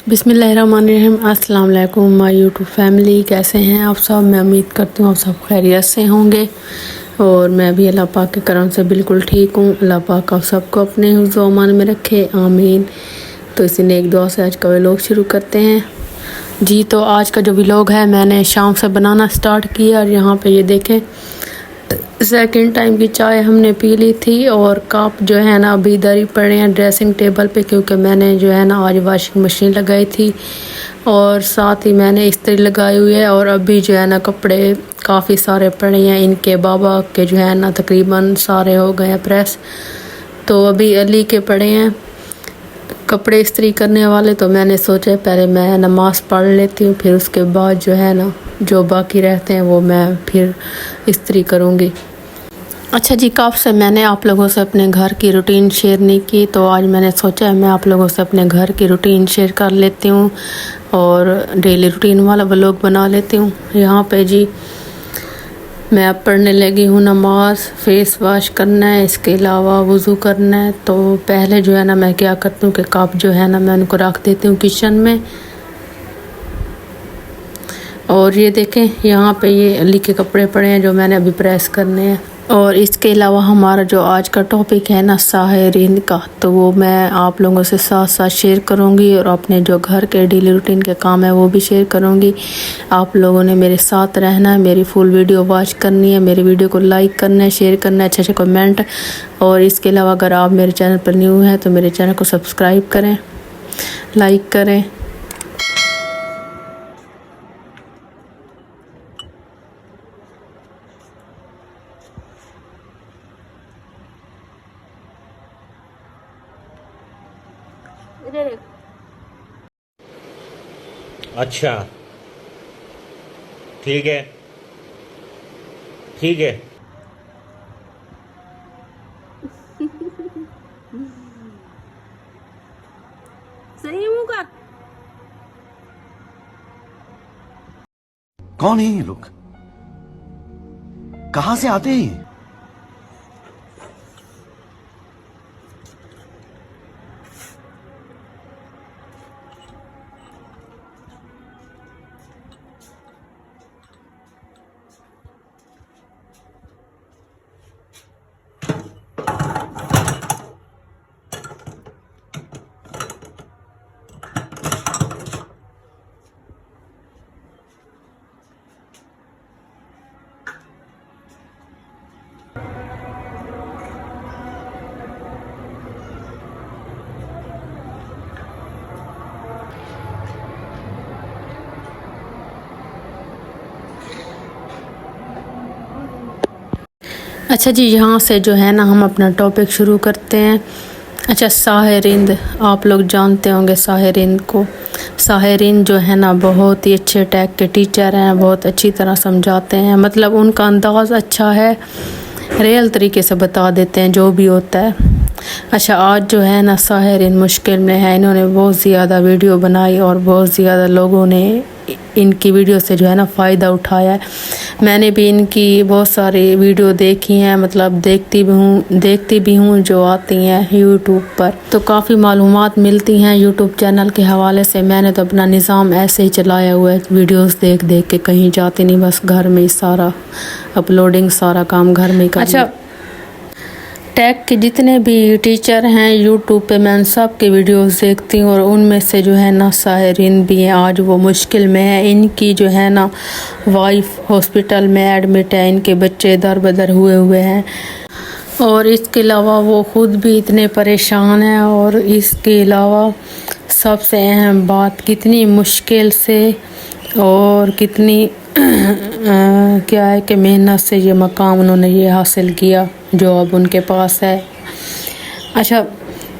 बिस्मिल्लाहिर्रहमानिर्रहीम। अस्सलाम वालेकुम माय यूट्यूब फैमिली, कैसे हैं आप सब। मैं उम्मीद करती हूँ आप सब खैरियत से होंगे और मैं भी अल्लाह पाक के करम से बिल्कुल ठीक हूँ। अल्लाह पाक आप सबको अपने हिफ्ज़ व अमान में रखे, आमीन। तो इसी ने एक दुआ से आज का व्लॉग शुरू करते हैं जी। तो आज का जो व्लॉग है मैंने शाम से बनाना स्टार्ट किया और यहाँ पे ये देखें सेकंड टाइम की चाय हमने पी ली थी और कप जो है ना अभी इधर ही पड़े हैं ड्रेसिंग टेबल पे, क्योंकि मैंने जो है ना आज वॉशिंग मशीन लगाई थी और साथ ही मैंने इस्त्री लगाई हुई है। और अभी जो है ना कपड़े काफ़ी सारे पड़े हैं, इनके बाबा के जो है ना तकरीबन सारे हो गए हैं प्रेस, तो अभी अली के पड़े हैं कपड़े इस्त्री करने वाले। तो मैंने सोचा पहले मैं नमाज़ पढ़ लेती हूँ, फिर उसके बाद जो है ना जो बाकी रहते हैं वो मैं फिर इस्त्री करूँगी। अच्छा जी, कब से मैंने आप लोगों से अपने घर की रूटीन शेयर नहीं की, तो आज मैंने सोचा है मैं आप लोगों से अपने घर की रूटीन शेयर कर लेती हूँ और डेली रूटीन वाला व्लॉग बना लेती हूँ। यहाँ पे जी मैं अब पढ़ने लगी हूँ नमाज, फेस वॉश करना है, इसके अलावा वज़ू करना है। तो पहले जो है ना मैं क्या करती हूँ कि कप जो है ना मैं उनको रख देती हूँ किचन में। और ये देखें यहाँ पे ये अली के कपड़े पड़े हैं जो मैंने अभी प्रेस करने हैं। और इसके अलावा हमारा जो आज का टॉपिक है ना साहिरीन का, तो वो मैं आप लोगों से साथ साथ शेयर करूँगी और अपने जो घर के डेली रूटीन के काम है वो भी शेयर करूँगी। आप लोगों ने मेरे साथ रहना है, मेरी फुल वीडियो वॉच करनी है, मेरी वीडियो को लाइक करना है, शेयर करना है, अच्छे कमेंट। और इसके अलावा अगर आप मेरे चैनल पर न्यू हैं तो मेरे चैनल को सब्सक्राइब करें, लाइक करें। अच्छा ठीक है, ठीक है। सही मुँह कर। कौन है ये लोग, कहां से आते हैं? अच्छा जी, यहाँ से जो है ना हम अपना टॉपिक शुरू करते हैं। अच्छा, साहिरिंद आप लोग जानते होंगे साहिरिंद को। साहिरिंद जो है ना बहुत ही अच्छे टैग के टीचर हैं, बहुत अच्छी तरह समझाते हैं, मतलब उनका अंदाज़ अच्छा है, रियल तरीके से बता देते हैं जो भी होता है। अच्छा, आज जो है ना साहिरिंद मुश्किल में है, इन्होंने बहुत ज़्यादा वीडियो बनाई और बहुत ज़्यादा लोगों ने इनकी वीडियो से जो है ना फ़ायदा उठाया है। मैंने भी इनकी बहुत सारी वीडियो देखी हैं, मतलब देखती भी हूँ जो आती हैं यूट्यूब पर, तो काफ़ी मालूमात मिलती हैं यूट्यूब चैनल के हवाले से। मैंने तो अपना निज़ाम ऐसे ही चलाया हुआ है, वीडियोस देख देख के, कहीं जाती नहीं, बस घर में ही सारा अपलोडिंग सारा काम घर में ही कर। अच्छा, टैग के जितने भी टीचर हैं यूट्यूब पे मैं उन सब के वीडियोस देखती हूँ और उनमें से जो है ना साहिरिन भी हैं। आज वो मुश्किल में है, इनकी जो है ना वाइफ हॉस्पिटल में एडमिट है, इनके बच्चे दर बदर हुए हैं और इसके अलावा वो ख़ुद भी इतने परेशान हैं। और इसके अलावा सबसे अहम बात, कितनी मुश्किल से और कितनी क्या है कि मेहनत से ये मकाम उन्होंने ये हासिल किया जो अब उनके पास है। अच्छा,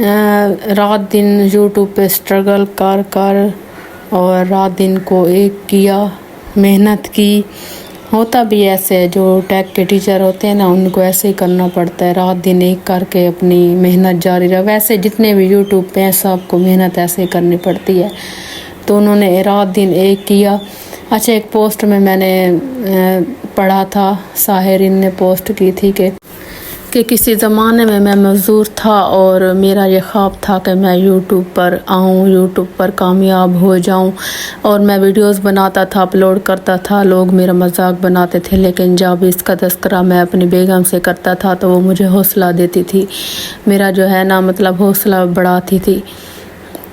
रात दिन यूट्यूब पे स्ट्रगल कर कर और रात दिन को एक किया, मेहनत की। होता भी ऐसे है, जो टैग के टीचर होते हैं ना उनको ऐसे ही करना पड़ता है, रात दिन एक करके अपनी मेहनत जारी रहा। वैसे जितने भी यूट्यूब पे हैं सबको मेहनत ऐसे ही करनी पड़ती है, तो उन्होंने रात दिन एक किया। अच्छा, एक पोस्ट में मैंने पढ़ा था, साहिरिन ने पोस्ट की थी कि कि किसी ज़माने में मैं मज़दूर था और मेरा ये ख्वाब था कि मैं यूट्यूब पर आऊँ, यूट्यूब पर कामयाब हो जाऊँ। और मैं वीडियोस बनाता था, अपलोड करता था, लोग मेरा मजाक बनाते थे, लेकिन जब इसका तज़किरा मैं अपनी बेगम से करता था तो वो मुझे हौसला देती थी, मेरा जो है ना मतलब हौसला बढ़ाती थी।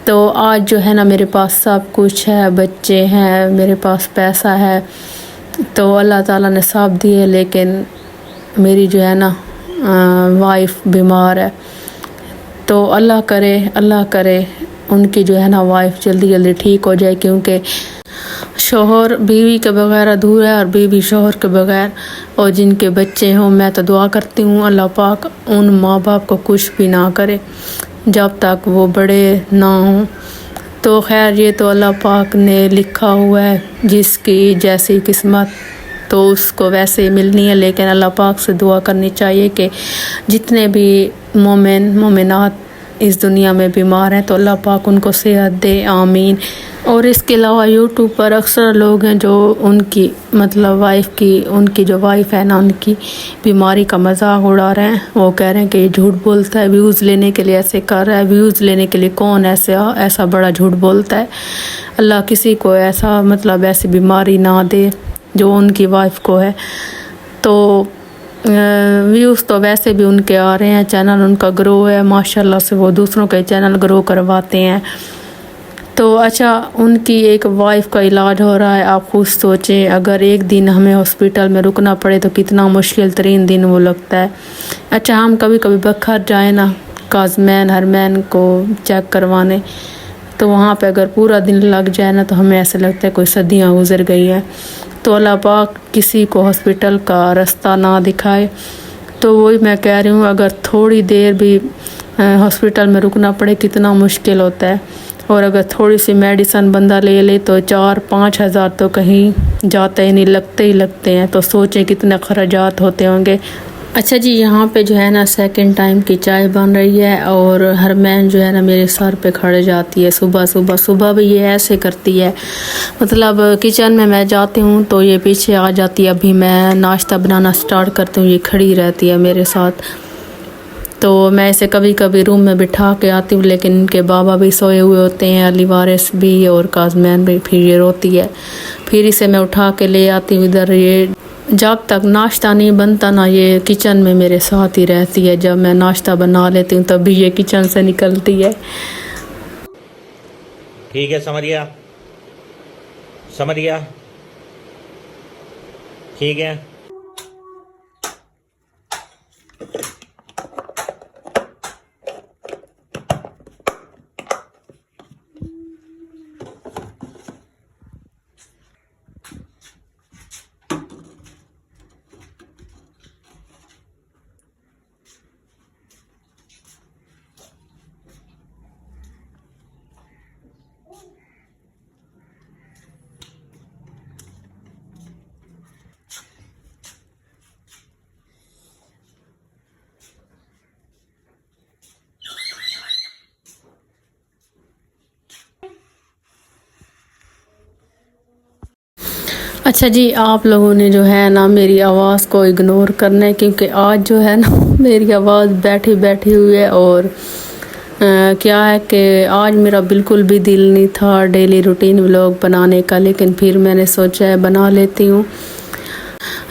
तो आज जो है ना मेरे पास सब कुछ है, बच्चे हैं, मेरे पास पैसा है, तो अल्लाह ताला ने सब दिए, लेकिन मेरी जो है ना वाइफ बीमार है। तो अल्लाह करे उनकी जो है ना वाइफ जल्दी जल्दी ठीक हो जाए, क्योंकि शोहर बीवी के बगैर अधूरा है और बीवी शोहर के बगैर। और जिनके बच्चे हों, मैं तो दुआ करती हूँ अल्लाह पाक उन माँ बाप को कुछ भी ना करे जब तक वो बड़े ना हों। तो खैर ये तो अल्लाह पाक ने लिखा हुआ है, जिसकी जैसी किस्मत तो उसको वैसे मिलनी है। लेकिन अल्लाह पाक से दुआ करनी चाहिए कि जितने भी मोमिनात इस दुनिया में बीमार हैं तो अल्लाह पाक उनको सेहत दे, आमीन। और इसके अलावा यूट्यूब पर अक्सर लोग हैं जो उनकी मतलब उनकी जो वाइफ है ना, उनकी बीमारी का मजाक उड़ा रहे हैं। वो कह रहे हैं कि ये झूठ बोलता है, व्यूज़ लेने के लिए ऐसे कर रहा है। व्यूज़ लेने के लिए कौन ऐसा बड़ा झूठ बोलता है। अल्लाह किसी को ऐसा मतलब ऐसी बीमारी ना दे जो उनकी वाइफ को है। तो व्यूज़ तो वैसे भी उनके आ रहे हैं, चैनल उनका ग्रो है माशाल्लाह से, वो दूसरों के चैनल ग्रो करवाते हैं। तो अच्छा, उनकी एक वाइफ का इलाज हो रहा है। आप खुद सोचें, अगर एक दिन हमें हॉस्पिटल में रुकना पड़े तो कितना मुश्किल तरीन दिन वो लगता है। अच्छा, हम कभी कभी बखर जाए ना काजमैन हरमैन को चेक करवाने, तो वहाँ पे अगर पूरा दिन लग जाए ना तो हमें ऐसा लगता है कोई सदियाँ गुजर गई हैं। तो अल्लाह पाक किसी को हॉस्पिटल का रास्ता ना दिखाए। तो वही मैं कह रही हूँ, अगर थोड़ी देर भी हॉस्पिटल में रुकना पड़े कितना मुश्किल होता है। और अगर थोड़ी सी मेडिसिन बंदा ले ले तो 4-5 हज़ार तो कहीं जाते ही नहीं, लगते ही लगते हैं। तो सोचें कितने खर्चात होते होंगे। अच्छा जी, यहाँ पे जो है ना सेकंड टाइम की चाय बन रही है और हरमैन जो है ना मेरे सर पे खड़े जाती है सुबह भी ये ऐसे करती है। मतलब किचन में मैं जाती हूँ तो ये पीछे आ जाती है, अभी मैं नाश्ता बनाना स्टार्ट करती हूँ ये खड़ी रहती है मेरे साथ। तो मैं इसे कभी कभी रूम में बिठा के आती हूँ, लेकिन इनके बाबा भी सोए हुए होते हैं, अली वारिस भी और काजमैन भी। फिर ये रोती है, फिर इसे मैं उठा के ले आती हूँ इधर। ये जब तक नाश्ता नहीं बनता ना ये किचन में मेरे साथ ही रहती है। जब मैं नाश्ता बना लेती हूँ तभी ये किचन से निकलती है। ठीक है, समझ गया ठीक है। अच्छा जी, आप लोगों ने जो है ना मेरी आवाज़ को इग्नोर करना है, क्योंकि आज जो है ना मेरी आवाज़ बैठी हुई है। और क्या है कि आज मेरा बिल्कुल भी दिल नहीं था डेली रूटीन व्लॉग बनाने का, लेकिन फिर मैंने सोचा है बना लेती हूँ।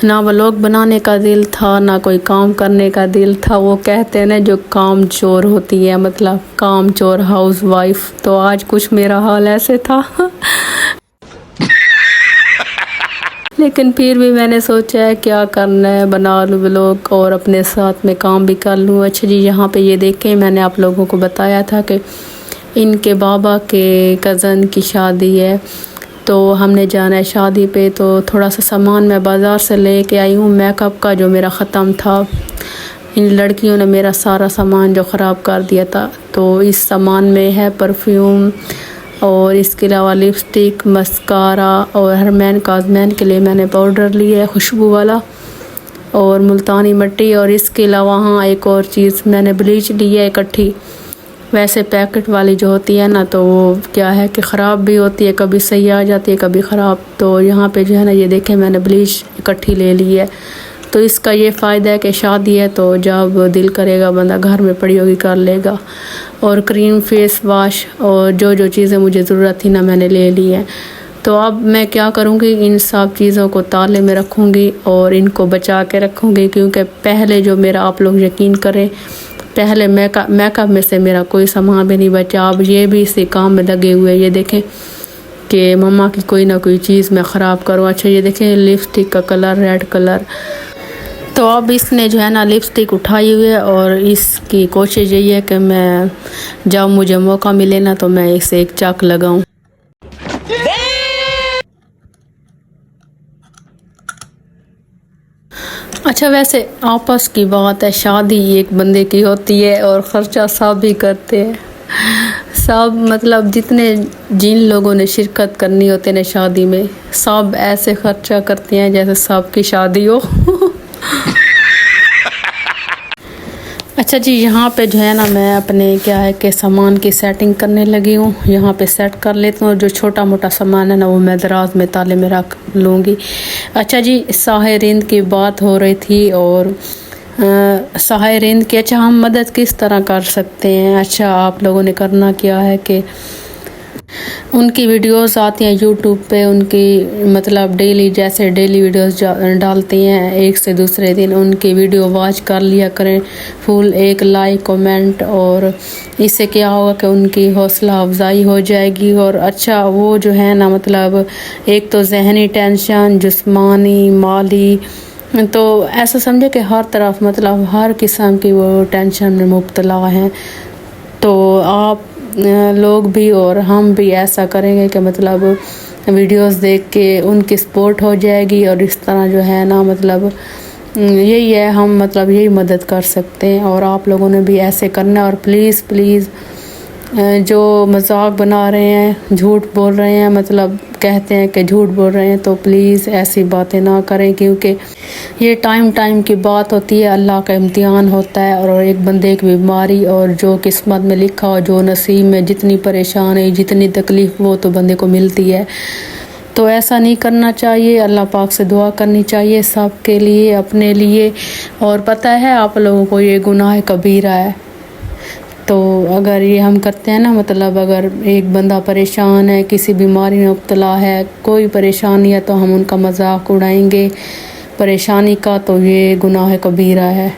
ना व्लॉग बनाने का दिल था, ना कोई काम करने का दिल था। वो कहते हैं ना जो काम चोर होती है, मतलब काम चोर हाउस वाइफ। तो आज कुछ मेरा हाल ऐसे था लेकिन फिर भी मैंने सोचा है क्या करना है, बना लूँ व्लॉग और अपने साथ में काम भी कर लूँ। अच्छा जी, यहाँ पे ये देखें, मैंने आप लोगों को बताया था कि इनके बाबा के कज़न की शादी है, तो हमने जाना है शादी पे। तो थोड़ा सा सामान मैं बाज़ार से ले के आई हूँ, मेकअप का जो मेरा ख़त्म था। इन लड़कियों ने मेरा सारा सामान जो ख़राब कर दिया था। तो इस सामान में है परफ्यूम और इसके अलावा लिपस्टिक, मस्कारा और हरमैन काजमैन के लिए मैंने पाउडर लिया है खुशबू वाला और मुल्तानी मिट्टी। और इसके अलावा हाँ एक और चीज़ मैंने ब्लीच ली है इकट्ठी। वैसे पैकेट वाली जो होती है ना तो वो क्या है कि ख़राब भी होती है, कभी सही आ जाती है कभी ख़राब। तो यहाँ पे जो है ना ये देखें मैंने ब्लीच इकट्ठी ले ली है। तो इसका ये फ़ायदा है कि शादी है तो जब दिल करेगा बंदा घर में पड़ी होगी कर लेगा। और क्रीम, फेस वाश और जो जो चीज़ें मुझे ज़रूरत थी ना मैंने ले ली है। तो अब मैं क्या करूँगी, इन सब चीज़ों को ताले में रखूँगी और इनको बचा के रखूँगी, क्योंकि पहले जो मेरा, आप लोग यकीन करें, पहले मेकअप में से मेरा कोई सामान भी नहीं बचा। अब ये भी इसी काम में लगे हुए। ये देखें कि मम्मा की कोई ना कोई चीज़ मैं ख़राब करूँ। अच्छा ये देखें लिपस्टिक का कलर रेड कलर। तो अब इसने जो है ना लिपस्टिक उठाई हुई है और इसकी कोशिश यही है कि मैं जब मुझे मौका मिले ना तो मैं इसे एक चाक लगाऊं। अच्छा वैसे आपस की बात है, शादी एक बंदे की होती है और ख़र्चा सब भी करते हैं। सब मतलब जिन लोगों ने शिरकत करनी होती है ना शादी में, सब ऐसे ख़र्चा करते हैं जैसे सबकी शादी हो। अच्छा जी, यहाँ पे जो है ना मैं अपने क्या है कि सामान की सेटिंग करने लगी हूँ। यहाँ पे सेट कर लेती हूँ। जो छोटा मोटा सामान है ना वो मैं दराज में ताले में रख लूँगी। अच्छा जी, साहिरिंद की बात हो रही थी और साहिरिंद की अच्छा हम मदद किस तरह कर सकते हैं। अच्छा आप लोगों ने करना क्या है कि उनकी वीडियोस आती हैं यूट्यूब पे, उनकी मतलब डेली जैसे डेली वीडियोस डालती हैं एक से दूसरे दिन, उनकी वीडियो वॉच कर लिया करें फुल, एक लाइक कमेंट, और इससे क्या होगा कि उनकी हौसला अफजाई हो जाएगी। और अच्छा वो जो है ना मतलब एक तो जहनी टेंशन, जिस्मानी, माली, तो ऐसा समझे कि हर तरफ मतलब हर किस्म की वो टेंशन में मुब्तला हैं। तो आप लोग भी और हम भी ऐसा करेंगे कि मतलब वीडियोस देख के उनकी सपोर्ट हो जाएगी और इस तरह जो है ना मतलब यही है, हम मतलब यही मदद कर सकते हैं। और आप लोगों ने भी ऐसे करना है। और प्लीज़ प्लीज़ जो मजाक बना रहे हैं, झूठ बोल रहे हैं, मतलब कहते हैं कि झूठ बोल रहे हैं, तो प्लीज़ ऐसी बातें ना करें, क्योंकि ये टाइम की बात होती है, अल्लाह का इम्तिहान होता है। और एक बंदे की बीमारी और जो किस्मत में लिखा हो, जो नसीब में जितनी परेशानी, जितनी तकलीफ़ वो तो बंदे को मिलती है। तो ऐसा नहीं करना चाहिए। अल्लाह पाक से दुआ करनी चाहिए सब के लिए, अपने लिए। और पता है आप लोगों को ये गुनाह कबीरा है। तो अगर ये हम करते हैं ना मतलब अगर एक बंदा परेशान है, किसी बीमारी में मुब्तला है, कोई परेशानी है, तो हम उनका मजाक उड़ाएंगे परेशानी का, तो ये गुनाह कबीरा है।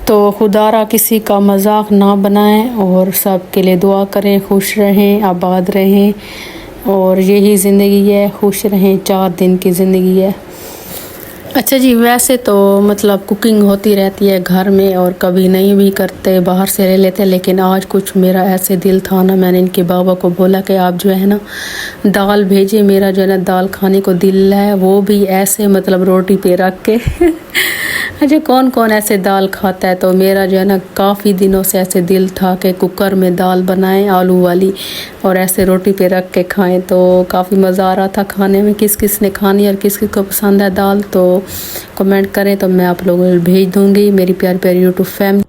तो खुदारा किसी का मजाक ना बनाएं और सब के लिए दुआ करें, खुश रहें, आबाद रहें। और यही ज़िंदगी है, खुश रहें, 4 दिन की ज़िंदगी है। अच्छा जी, वैसे तो मतलब कुकिंग होती रहती है घर में और कभी नहीं भी करते, बाहर से ले लेते, लेकिन आज कुछ मेरा ऐसे दिल था ना, मैंने इनके बाबा को बोला कि आप जो है ना दाल भेजिए, मेरा जो है ना दाल खाने को दिल है, वो भी ऐसे मतलब रोटी पे रख के। अच्छा कौन कौन ऐसे दाल खाता है, तो मेरा जो है ना काफ़ी दिनों से ऐसे दिल था कि कुकर में दाल बनाएं आलू वाली और ऐसे रोटी पे रख के खाएं। तो काफ़ी मज़ा आ रहा था खाने में। किस किस ने खानी और किस किस को पसंद है दाल, तो कमेंट करें तो मैं आप लोगों को भेज दूँगी, मेरी प्यारी प्यारी यूट्यूब फैमिली।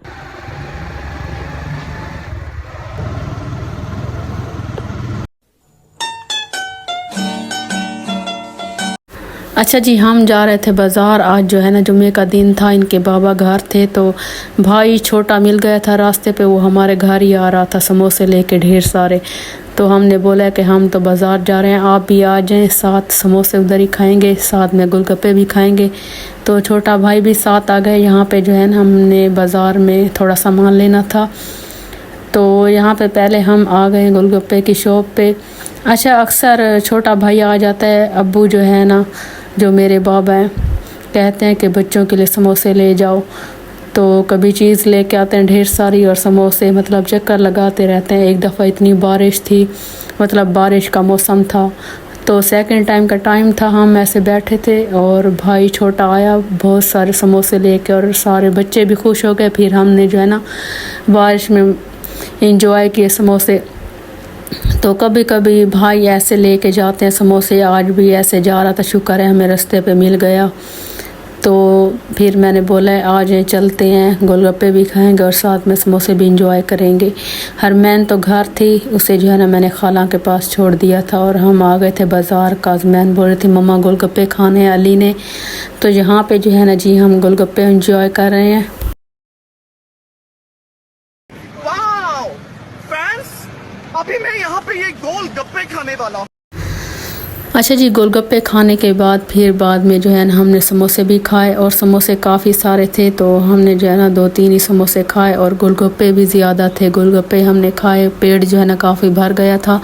अच्छा जी, हम जा रहे थे बाज़ार। आज जो है ना जुम्मे का दिन था, इनके बाबा घर थे, तो भाई छोटा मिल गया था रास्ते पे, वो हमारे घर ही आ रहा था समोसे लेके ढेर सारे। तो हमने बोला कि हम तो बाज़ार जा रहे हैं, आप भी आ जाएं, साथ समोसे उधर ही खाएंगे, साथ में गोलगप्पे भी खाएंगे। तो छोटा भाई भी साथ आ गए। यहाँ पे जो है ना हमने बाज़ार में थोड़ा सामान लेना था, तो यहाँ पे पहले हम आ गए गोलगप्पे की शॉप पे। अच्छा अक्सर छोटा भाई आ जाता है, अब्बू जो है ना जो मेरे बाबा हैं कहते हैं कि बच्चों के लिए समोसे ले जाओ, तो कभी चीज़ लेके आते हैं ढेर सारी और समोसे मतलब चक्कर लगाते रहते हैं। एक दफ़ा इतनी बारिश थी, मतलब बारिश का मौसम था, तो सेकंड टाइम का टाइम था, हम ऐसे बैठे थे और भाई छोटा आया बहुत सारे समोसे लेके और सारे बच्चे भी खुश हो गए। फिर हमने जो है ना बारिश में इंजॉय किए समोसे। तो कभी कभी भाई ऐसे लेके जाते हैं समोसे, आज भी ऐसे जा रहा था, शुक्र है हमें रास्ते पे मिल गया। तो फिर मैंने बोला आज चलते हैं, गोलगप्पे भी खाएंगे और साथ में समोसे भी इंजॉय करेंगे। हरमैन तो घर थी, उसे जो है ना मैंने खाला के पास छोड़ दिया था और हम आ गए थे बाज़ार। काज़मैन बोल रही थी मम्मा गोलगप्पे खाने, अली ने। तो यहाँ पे जो है ना जी हम गोलगप्पे इंजॉय कर रहे हैं। वाओ फ्रेंड्स, अभी मैं यहाँ पे ये गोलगप्पे खाने वाला हूँ। अच्छा जी, गोलगप्पे खाने के बाद फिर बाद में जो है ना हमने समोसे भी खाए और समोसे काफ़ी सारे थे, तो हमने जो है ना 2-3 ही समोसे खाए और गोलगप्पे भी ज़्यादा थे। गोलगप्पे हमने खाए, पेट जो है ना काफ़ी भर गया था।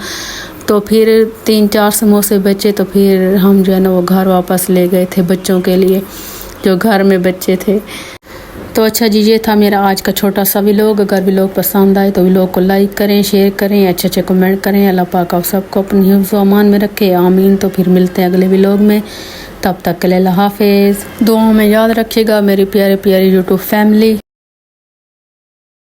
तो फिर 3-4 समोसे बचे, तो फिर हम जो है ना वो घर वापस ले गए थे बच्चों के लिए, जो घर में बच्चे थे। तो अच्छा जी, ये था मेरा आज का छोटा सा व्लॉग। अगर व्लॉग पसंद आए तो व्लॉग को लाइक करें, शेयर करें, अच्छे कमेंट करें। अल्लाह पाक आप सबको अपने हिफ्ज़ व अमान में रखे, आमीन। तो फिर मिलते हैं अगले व्लॉग में, तब तक के लिए अल्लाह हाफिज़। दुआओं में याद रखिएगा मेरी प्यारी प्यारी यूट्यूब फैमिली।